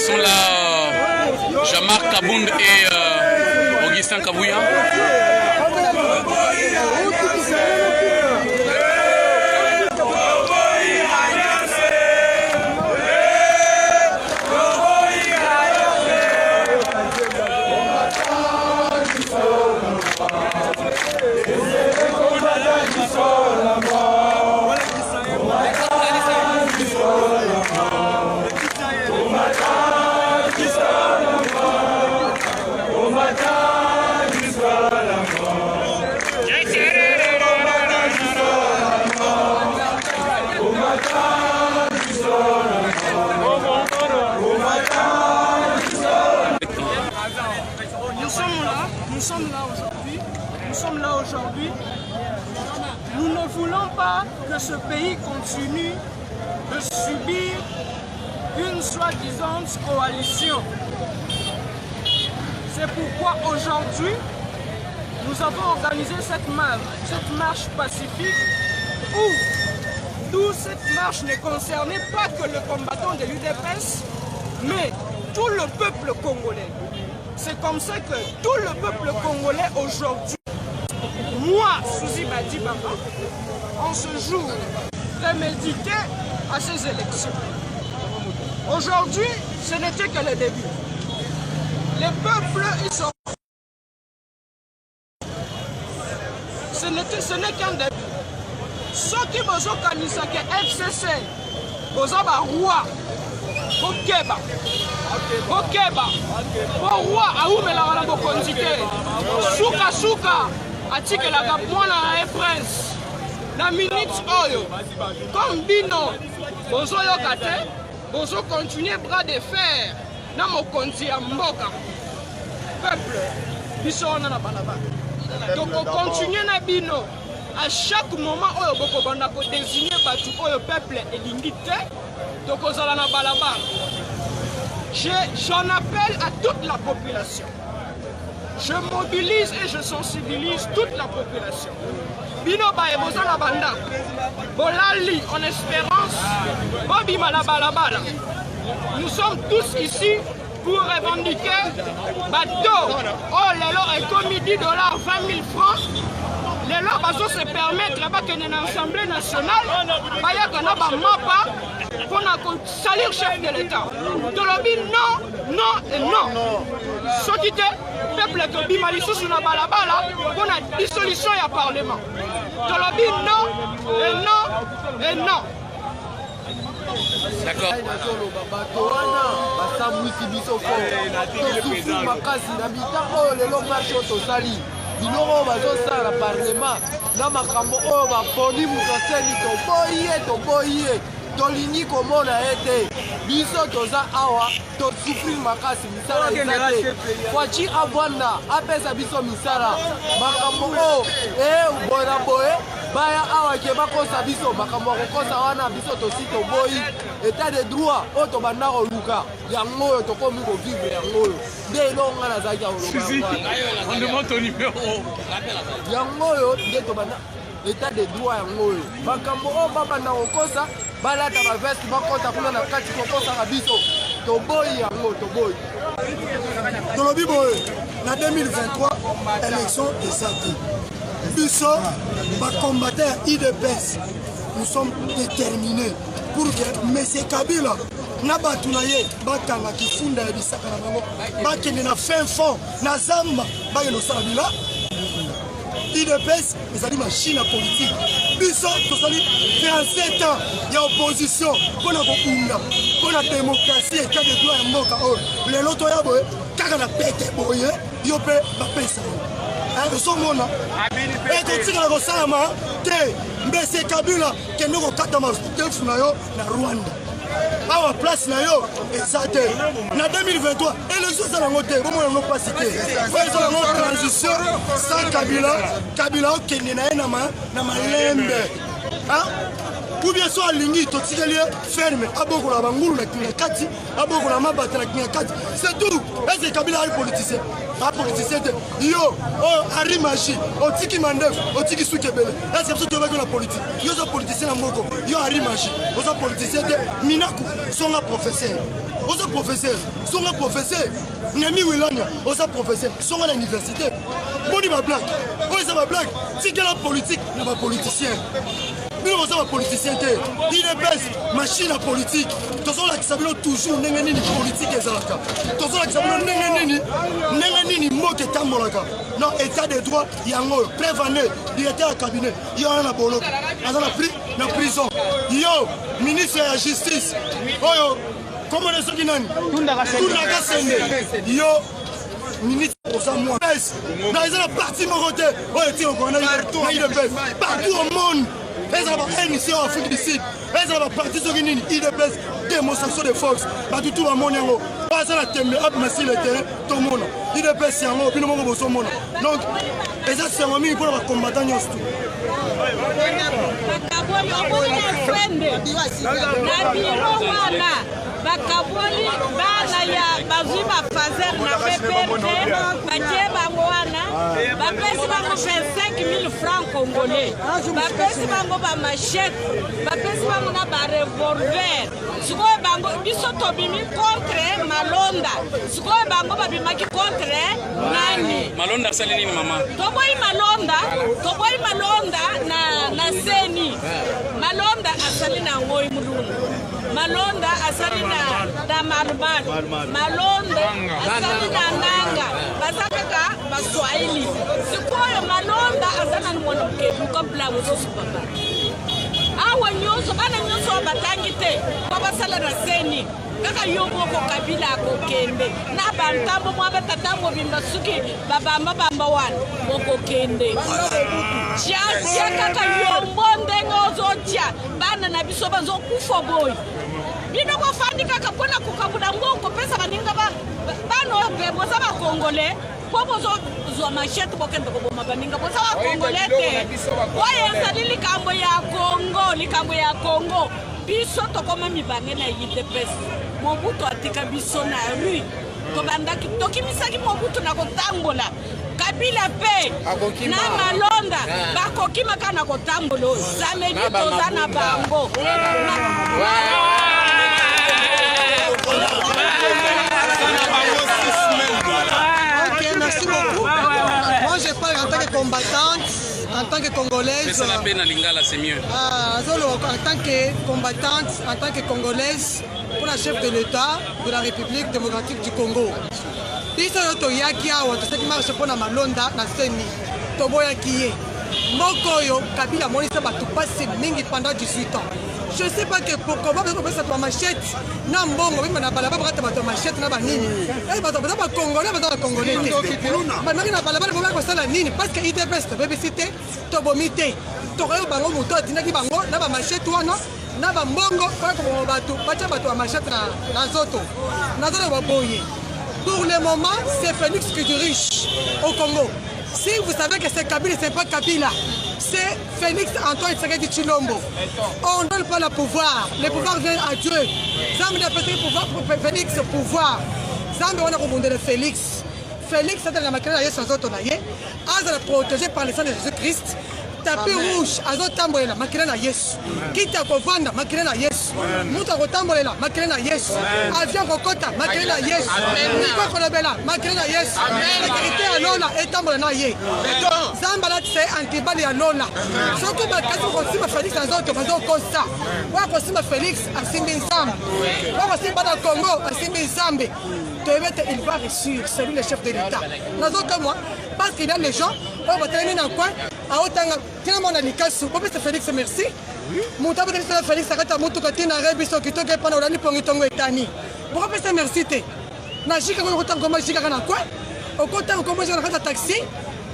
sont là Jean-Marc Kabound et Augustin Kabouya. Nous sommes là aujourd'hui. Nous ne voulons pas que ce pays continue de subir une soi-disant coalition. C'est pourquoi aujourd'hui, nous avons organisé cette marche pacifique où toute cette marche ne concernait pas que le combattant de l'UDPS, mais tout le peuple congolais. C'est comme ça que tout le peuple congolais aujourd'hui, moi, Souzy Badi Bamba, en ce jour, prémédité à ces élections. Aujourd'hui, ce n'était que le début. Les peuples, ils sont... Ce n'est qu'un début. Ceux qui besoin de FCC, besoin de roi, Bokeba. Bokeba. Bon roi, aoumela wana bokonzi te. Suka atikelaka mwana na prince. Na minute oyo. Comme bino, bozo yoka te, bozo continuer bras de fer. Na mokonzi ya mboka. Peuple, biso wana na balaba. Donc on continue na bino. À chaque moment oyo boko banda ko désigner batu oyo peuple elingi te. Donc ozala na balaba. J'en appelle à toute la population. Je mobilise et je sensibilise toute la population. Bino bae bozala banda. Bolali en espérance. Bobi malabalabala. Nous sommes tous ici pour revendiquer bateau. Oh, lelo est $10, 20 000 francs. Les lois bazo se permettre là-bas que l'Assemblée nationale bayaka na ba mapa pour salir le chef de l'État. Tolobi non, non et non. Sotite peuple que bimali sous na balabala pour la dissolution du Parlement. Tolobi non et non et non. D'accord. Biloko bazosala parlement na makambo oyo baponi mukaseni toboye tolingi komona ete biso toza awa tosufrir makasi misala eza te Faci avanda apesa biso misala makambo oyo boye na boye baya awa ke bakosa biso makambo kokosa wana biso tosi toboyi état de droit oyo tobanda koluka yango oyo tokomi kovivre yango oyo nde eloko nga nazalaki akoloba yango oyo nde tobanda état de droit yango oyo makambo oyo babanda kokosa balata baveste bakota kuna na kati kokosaka biso toboyi yango toboyi tolobi boye na 2023 élection eza te biso bacombattant IDPS nous sommes déterminés pour que M. Kabila na batu na ye bakanga kifunda ya bisaka na bango bakende na fin fond na zamba bakende osala bila IDPS ezali machine ya politique biso tozali 37 ans ya opposition mpona kobunda mpona démocratie état de droit ya mboka oyo lelo toya boye kaka na pete boye yo mpe bapesa yo ozomona ekotikala kosalama te mbese Kabila kende kokata mastefu na yo na Rwanda awa place na yo eza te na 2023 élection eza nango te bomona yango pasi te oyo eza nango transition sans Kabila okende na ye na malembe ou bien so alingi totikeli ferme abokola bangulu na kinga kati abokola mabata na kinga kati c'est tout. Est-ce que Kabila est politicien? Pas politicien yo arimashi otiki mandef otiki sukebele. Est-ce que tu veux que la politique yo so politicien na moko yo arimashi oso politicien de minaku songa professeur oso professeur songa professeur Nemi Wilania oso professeur songa à l'université boni ba blague oso ba blague si que la politique na ba politicien. Nous sommes un politicien, il est best, machine à politique. Nous sommes toujours nengeni politique et zalaka. Nous sommes nengeni moke tamolaka. Non, état de droit, il y a un prévané, il était à cabinet, il y a un bolo, il y a la prison. Yo, ministre de la justice, yo, comment est-ce qu'il y a yo, ministre pour ça, moi. Dans la partie moroté, partout au monde. Ils ont une émission en Afrique du Sud. Ils ont parti sur une IDPS, démonstration de force. Tout le monde est pas à la thème, à masser le terrain, tout le monde. IDPS, c'est un mot, puis le monde est au monde. Donc, c'est un ami pour les combattants. bakaboli bana ya bazwi bafazer na PPRD batie bango wana bapesi bango 25 000 francs congolais bapesi bango bamachete bapesi bango na barevolver sikoyo bango biso tobimi contre malonda sikoyo bango babimaki contre nani malonda asali nini mama toboyi malonda na seni malonda asali na ngoi mulungu malonda asali na marmal malonda asali na nanga basakaka baswahili sikoyo malonda asana mwana mkedu kabla mususu papa awa nyonso bana nyonso batangi te babasala na seni kaka yoboko kabila kokende na bantambo mwa batatambo bimba suki bamba wana bokokende chia kaka yombo ndenge ozotia bana na biso bazokufa boy bino bafandi kaka mpona kokabula ngongo pesa baninga bano boza bakongole po bozozwa machete bokende koboma baninga boza bakongole te oyo ezali likambo ya Kongo biso tokoma mibange na UDPS Mobutu atika biso na rue tobandaki tokimisaki Mobutu na kotambola Kabila pe na malonda bakokima kana kotambola zamedi toza na bango Ok, merci beaucoup. Moi je parle en tant que combattante, en tant que congolaise. Mais ça la peine à Lingala, c'est mieux. En tant que combattante, en tant que congolaise, pour la chef de l'État de la République démocratique du Congo. Biso yoto yaki awa tosaki marche pona malonda na seni toboya kiye mokoyo Kabila monisa batu pasi mingi pendant 18 ans. Je sais pas que pourquoi on peut ça machette na mbongo bima na balaba bakata bato machette na banini bato ba congolais bato congolais ba na balaba ba ko sala nini parce que IDPS to bebisité to bomité to ko bango muto tinaki bango na ba machette wana na ba mbongo kwa ko bato bacha bato machette na zoto ba boye. Pour le moment, c'est Félix qui dirige au Congo. Si vous savez que c'est Kabila, c'est pas Kabila, c'est Félix Antoine Tshisekedi Tshilombo. On ne donne pas le pouvoir. Le pouvoir vient à Dieu. Zambi a pété le pouvoir pour Félix, le pouvoir. Zambi on a commandé le Félix. Félix, c'est la maquille de Yesu Azotonaye. Azala protégé par le sang de Jésus-Christ. Tapis rouge, azotambolela makila na Yesu. Kita kovanda makila na Yesu. Muta kotambolela makila na Yesu. Avion kokota makila na Yesu. Niko kolobela makila na Yesu. Sécurité ya Lola etambola na ye. Zambala tse antibali ya Lola. Surtout bakasi kosima Félix azoto bazokosa. Wa kosima Félix asimbi nsambe. Wa kosima na Congo asimbi nsambe. Il va réussir, c'est lui le chef de l'État. Nous autres moi, parce qu'il y a les gens, on va terminer dans le coin, à Otanga, tiens mon anicasu, on peut se Félix, merci. Mon tabac de Félix, arrête à mon tocatin, à Rebiso, qui toque pendant l'année pour y tomber Tani. Pourquoi peut se merci? Naji, quand on entend comment je gagne dans le coin, au côté où comment je rentre à taxi,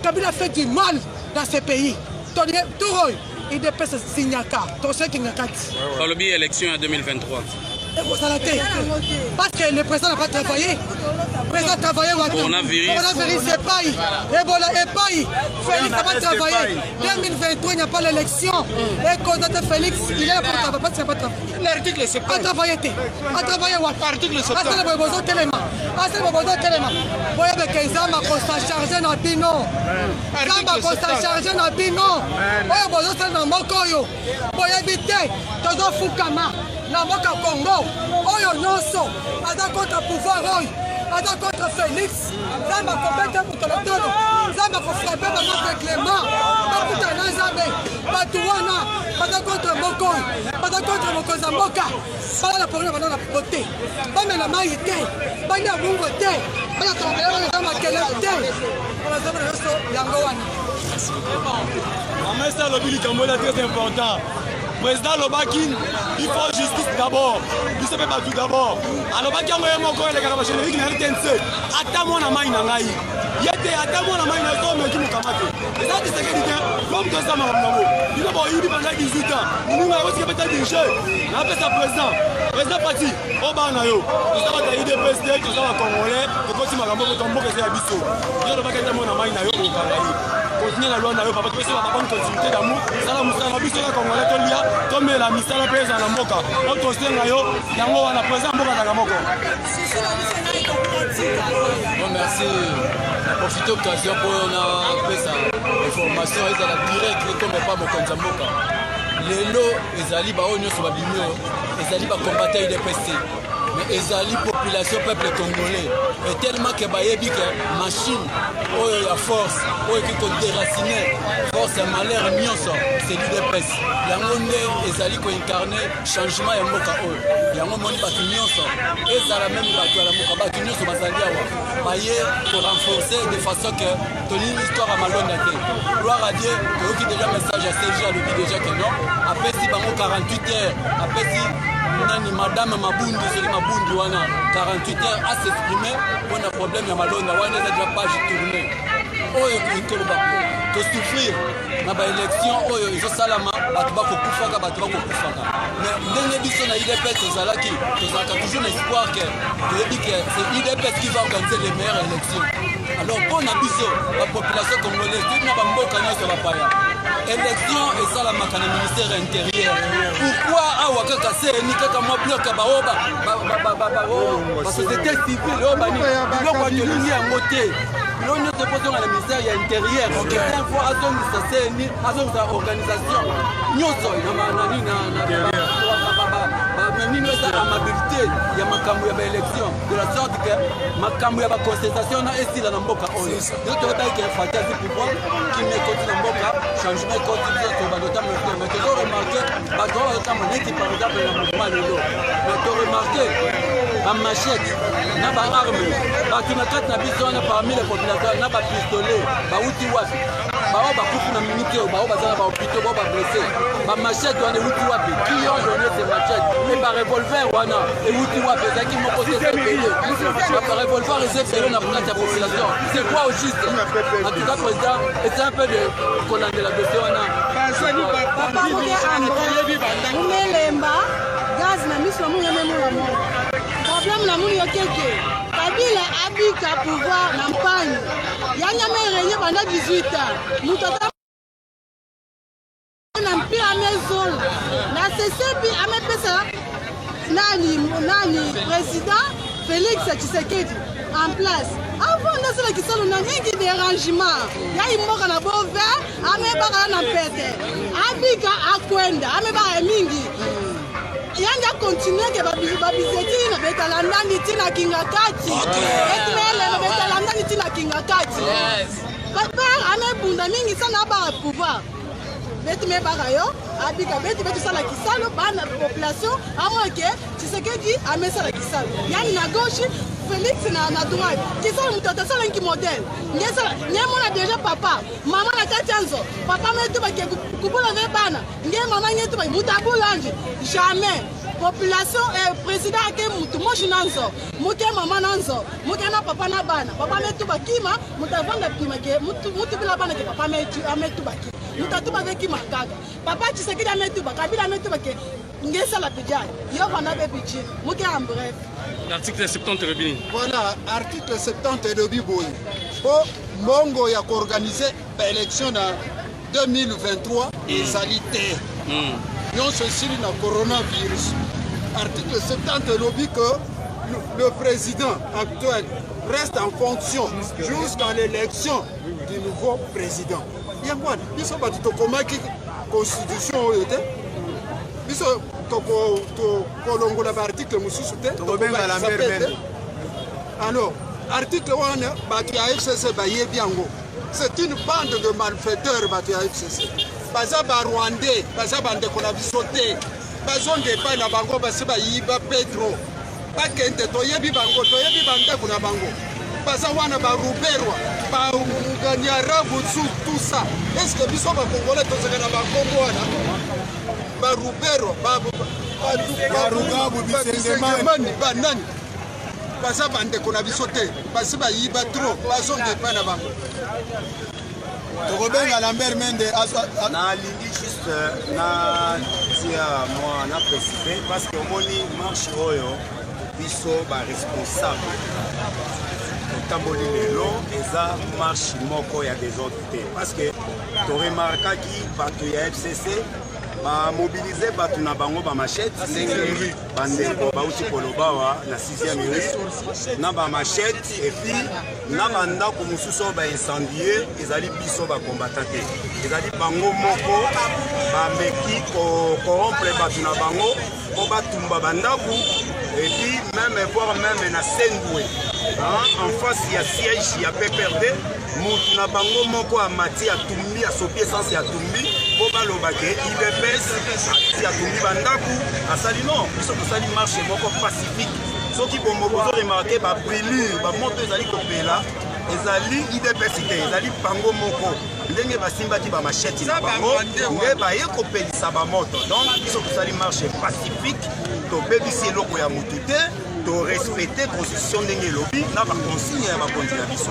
Kabila fait du mal dans ce pays. Tout roy, il dépasse Signaka, ton chef qui n'a qu'à. Dans le biais élection en 2023. Parce que le président n'a pas travaillé. président travailler coronavirus c'est pas Ebola et pas Félix va travailler 2023 il n'y a pas l'élection et candidat Félix il est là pour travailler pas c'est pas travailler l'article c'est quoi à travailler what article c'est quoi asala bozo telema boya bekenza makosa charger na bino kamba kosa charger na bino oyo bozo sala na moko oyo boya bite tozo fukama na mboka Congo oyo nyonso aza contre pouvoir oyo aza contre Félix zamba kobeta mutolotolo zamba kofrape bango clément bakutana nzambe bato wana baza contre moko oyo baza contre mokonzi ya mboka bala na problème bana na pote bamela mai te banya bungo te bana tongela bana za makele te ona zamba na nyonso yango wana Amesa lobby likambo là très important. Président Lobaki, il faut justice d'abord. Il se fait pas tout d'abord. Alors Lobaki a envoyé mon corps les gars générique na RTNC. Attends-moi na mai na ngai. Yete attends-moi na mai na so me ki mukamate. Et ça c'est ce que dit comme que ça m'a ramené. Il va bon il pendant 18 ans. Nous va aussi peut-être dirigé. Na fait ça président parti au bana yo. Nous avons des IDPS tout ça va congolais. Pour continuer ma rambo pour tomber c'est abisso. Il Lobaki attends-moi na mai na yo au Kangai. Continuer la loi na yo papa que ça va pas une continuité d'amour. Ça la musala biso la congolais to lia. Comme la misala pesa na mboka on tostenga yo yango wana président mboka na moko. Bon merci. Profite occasion pour on a fait ça information et la direct comme pas mokonzi ya mboka. Lelo ezali ba onyo so ba bimio ezali ba combattre IDPS. Mais ezali population peuple congolais et tellement que bayebi que machine oyo ya force oyo qui ko déraciner force ya malheur nyonso c'est l'IDPS yango nde ezali ko incarner changement ya mboka oyo yango moni bato nyonso ezala même bato ya mboka bato nyonso bazali awa baye pour renforcer de façon que tolini histoire ya malonda te gloire à Dieu toyoki déjà message ya CG alobi déjà que non apesi bango 48 heures apesi nani madame Mabundi c'est Mabundi wana 48 heures à s'exprimer pour un problème ya malonda wana eza déjà page tournée oyo koloba to souffrir na ba élection oyo ezosalama bato bakokufaka mais ndenge biso na IDPS tozalaka toujours l'espoir que toyebi que c'est IDPS qui va organiser les meilleures élections. Alors pour na biso la population congolaise toute na bamboka nyonso bapaya élection esalamaka na ministère intérieur. Pourquoi awa kaka seni kaka mwa bloc baoba ba société civile oyo bani biloko tolingi yango te biloko nyonso po zonga na ministère ya intérieur quelqu'un fois azongisa seni azongisa organisation nyonso nini eza amabilité ya makambo ya baélection de la sorte que makambo ya baconcestation na esila na mboka oyo yo toyebaki fati azi pouvoir kimi ekoti na mboka changement ekoti biso badotama mais tozo remarke bato oyo bazotama neti par exemple na mouvement lelo mais toremarke bamachete na baarme bato na kati na biso wana parmi les populations na bapistolet bauti wapi bao bakufu na minute oyo bao baza na bahôpitaux bao bablessé bamachete wana euti wapi qui ont donné ces machettes et barevolver wana euti wapi ezalaki moko te barevolver ezefele na kati ya population c'est quoi au juste en tout cas président eza un peu de kolandela dossier wana umelemba gaz na miso na mungu yamemulamo problème na mungu yokeke Kabila abika pouvoir na mpagne yanyama erenye banda 18 ans mutata na mpira amezola na CCP amepesa nani président Félix Tshisekedi en place avant nasala kisalo na ngi dérangement ya imoka na bove amebaka na pete abika akwenda amebaka mingi yanga continue ke babizeti na betalanda tina kinga kati etmele na betalanda tina kinga kati papa amebunda mingi sana ba pouvoir betme baka yo abika betu sala kisalo bana population amoke Tshisekedi amesala kisalo yani na gauche Félix na droite kisalo mutata sala nki modèle ngesa nyemona déjà papa mama na katianzo papa metu ba ke kubula ve bana nge mama nyetu ba mutabulanje jamais population président ake mutu moshi nanzo muke mama nanzo muke na papa na bana papa metu bakima mutavanga kima ke mutu bila bana ke papa metu ametu bakima mutatu baveki makaga papa Tshisekedi ametu Kabila ametu ke ngesala budget yo bana be budget muke en bref l'article 70 Robini. Voilà, article 70 et de Biboy. Pour Mongo y a organisé l'élection en 2023 et salité. Non, ceci le coronavirus. Article 70 lobby que le président actuel reste en fonction jusqu'à l'élection du nouveau président. Il y a quoi? Ils sont pas tout comme qui constitution ils sont tout l'article alors article 1 c'est une bande de malfaiteurs FCC. Baza ba Rwandais, baza bande ko na bisote. Bazonde pa na bango basi ba yiba Pedro. Ba kente to yebi bango to yebi bande kuna bango. Baza wana ba ruberwa, ba Nganyarabu tout ça. Est-ce que biso ba Congolais to zaka na ba Congo wana? Ba ruberwa, ba rugabu bisengemani ba nani? Baza bande kuna bisote. Basi ba yiba trop, bazonde pa na bango. nalingi juste natia moi na préciser parce que omoni marche oyo biso baresponsable totamboli lelo eza marche moko ya désordre te parce que toremarkaki bato ya FCC bamobilize bato na bango bamachete ndenge bandeko bauti kolobawa na 6e rue na bamachete epuis na bandako mosusu oyo baincendie ezali biso bakombata te ezali bango moko bameki korrompre bato na bango mpo batumba bandako epuis même voire même na Sendwe en face ya siège ya PPRD motu na bango moko amati atumbi asopi essence atumbi mpo balobake IDPS ati atumbi bandako asali non biso tosali marche moko pacifique soki bongo bozoremarke babrillure bamoto ezali kopela ezali IDPS te ezali bango moko ndenge basimbaki bamacheti na bango nde baye kopelisa bamoto donc biso tosali marche pacifique tobebisi eloko ya motu te to respecter constitution ndenge elobi na baconsigne ya bakonzi na biso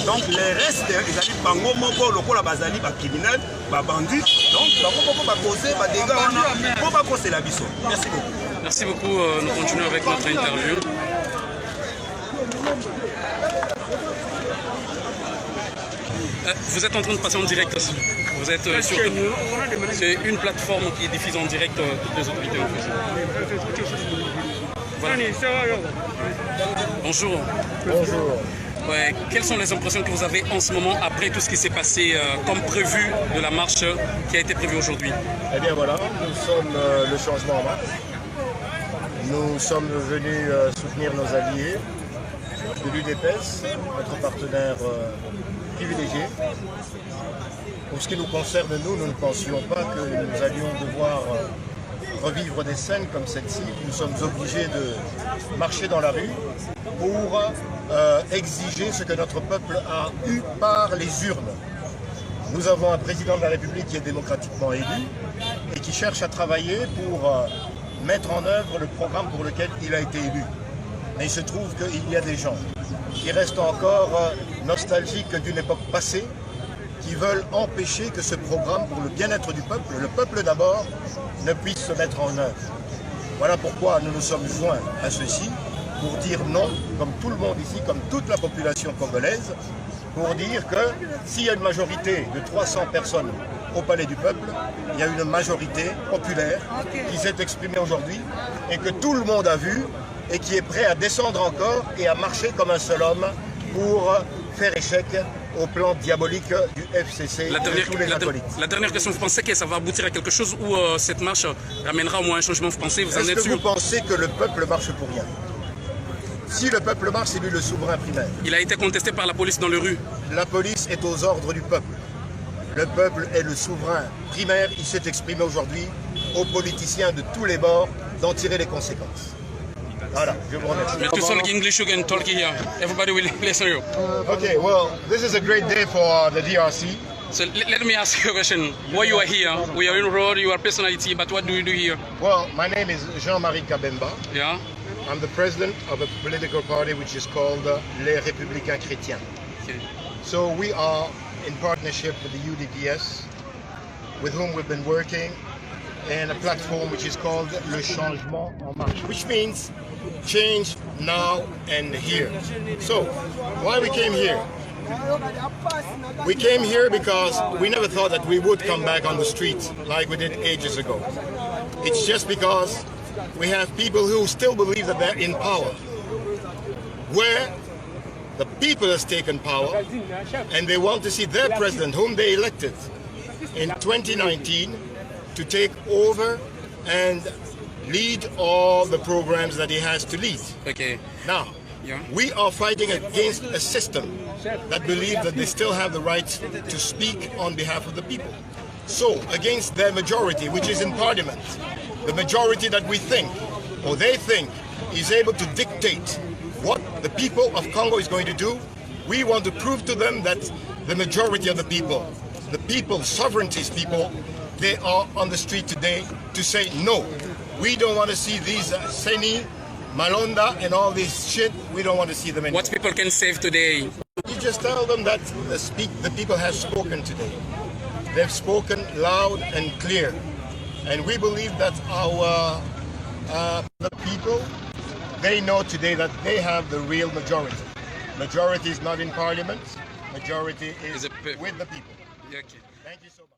donc le reste ezali bango moko lokola bazali bacriminel babandi donc bango moko bakoze badega wana mpo bakosela biso. Merci beaucoup. Merci beaucoup, nous continuons avec notre interview. Vous êtes en train de passer en direct aussi. Vous êtes sur... C'est une plateforme qui diffuse en direct toutes les autorités en fait. Voilà. Bonjour. Bonjour. Ouais, quelles sont les impressions que vous avez en ce moment après tout ce qui s'est passé comme prévu de la marche qui a été prévue aujourd'hui? Eh bien voilà, nous sommes le changement en marche. Nous sommes venus soutenir nos alliés de l'UDPS, notre partenaire privilégié. Pour ce qui nous concerne, nous ne pensions pas que nous allions devoir revivre des scènes comme celle-ci. Nous sommes obligés de marcher dans la rue pour exiger ce que notre peuple a eu par les urnes. Nous avons un président de la République qui est démocratiquement élu et qui cherche à travailler pour mettre en œuvre le programme pour lequel il a été élu. Mais il se trouve qu'il y a des gens qui restent encore nostalgiques d'une époque passée, qui veulent empêcher que ce programme pour le bien-être du peuple, le peuple d'abord, ne puisse se mettre en œuvre. Voilà pourquoi nous nous sommes joints à ceci, pour dire non, comme tout le monde ici, comme toute la population congolaise, pour dire que s'il y a une majorité de 300 personnes au Palais du Peuple, il y a une majorité populaire qui s'est exprimée aujourd'hui et que tout le monde a vu et qui est prêt à descendre encore et à marcher comme un seul homme pour faire échec au plan diabolique du FCC et de tous les acolytes. La dernière question, vous pensez que ça va aboutir à quelque chose ou cette marche ramènera au moins un changement? Vous pensez, vous en êtes sûr? Est-ce que vous pensez que le peuple marche pour rien? Si le peuple marche, c'est lui le souverain primaire. Il a été contesté par la police dans les rues. La police est aux ordres du peuple. Le peuple est le souverain primaire. Il s'est exprimé aujourd'hui aux politiciens de tous les bords d'en tirer les conséquences. Voilà, je vous remercie. But to speak English, you can talk here. Everybody will listen to you. Okay, well, this is a great day for the DRC. So let me ask you a question. Why you are here? We are in the road, you are a personality, but what do you do here? Well, my name is Jean-Marie Kabemba. Yeah. I'm the president of a political party which is called Les Républicains Chrétiens. Okay. So we are in partnership with the UDPS, with whom we've been working in a platform which is called Le Changement en Marche, which means change now and here. So, why we came here? We came here because we never thought that we would come back on the street like we did ages ago. It's just because we have people who still believe that they're in power, where the people has taken power and they want to see their president, whom they elected in 2019, to take over and lead all the programs that he has to lead. Okay. Now, we are fighting against a system that believes that they still have the right to speak on behalf of the people. So, against their majority, which is in parliament, the majority that we think, or they think, is able to dictate what the people of Congo is going to do, we want to prove to them that the majority of the people, sovereignties people, they are on the street today to say no. We don't want to see these Seni, Malonda and all this shit. We don't want to see them anymore. What people can say today? You just tell them that the people have spoken today. They've spoken loud and clear. And we believe that the people, they know today that they have the real majority. Majority is not in parliament. Majority is with the people. Okay. Thank you so much.